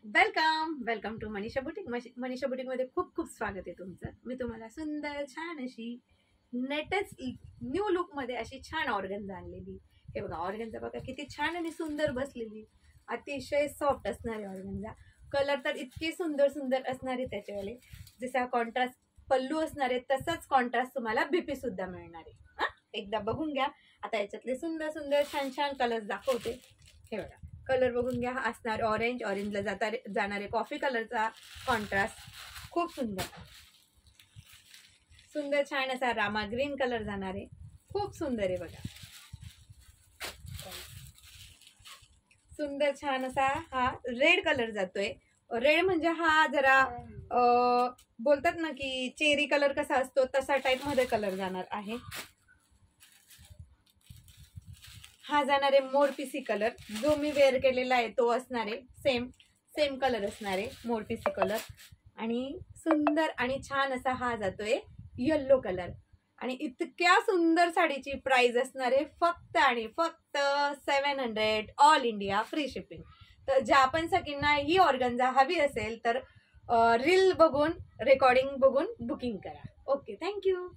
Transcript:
Welcome welcome to Manisha boutique. Manisha boutique मध्ये खूप खूप स्वागत आहे तुमचं. मी तुम्हाला सुंदर छान अशी नेटच न्यू लुक मध्ये अशी छान ऑर्गन्झा आणलेली. हे बघा, ऑर्गन्झा बघा किती छान आणि सुंदर बसलेली, अतिशय सॉफ्ट असणारे ऑर्गन्झा. कलर तर इतके सुंदर सुंदर असणारे त्याच्यावाले. जसा कॉन्ट्रास्ट पल्लू असणार आहे तसाच कॉन्ट्रास्ट तुम्हाला बीपी सुद्धा मिळणार आहे. एकदा बघून घ्या. आता याच्यातले सुंदर सुंदर छान छान कलर्स दाखवते. हे बघा, कलर बघून घ्या. असणार ऑरेंजला जाणारे कॉफी कलरचा कॉन्ट्रास्ट खूप सुंदर सुंदर छान असा रामा ग्रीन कलर जाणार आहे. खूप सुंदर आहे बघा. सुंदर छान असा हा रेड कलर जातोय. रेड म्हणजे हा जरा बोलतात ना की चेरी कलर कसा असतो तसा टाइप मध्ये कलर जाणार आहे. हा जाणार आहे मोरपिसी कलर. जो मी वेअर केलेला आहे तो असणार आहे सेम सेम कलर असणार आहे, मोरपिसी कलर. आणि सुंदर आणि छान असा हा जातोय येल्लो कलर. आणि इतक्या सुंदर साडीची प्राइस असणार आहे फक्त आणि फक्त 700 ऑल इंडिया फ्री शिपिंग. तर ज्या पण सगळ्यांना ही ऑर्गन्झा हवी असेल तर रील बघून रेकॉर्डिंग बघून बुकिंग करा. Okay, thank you.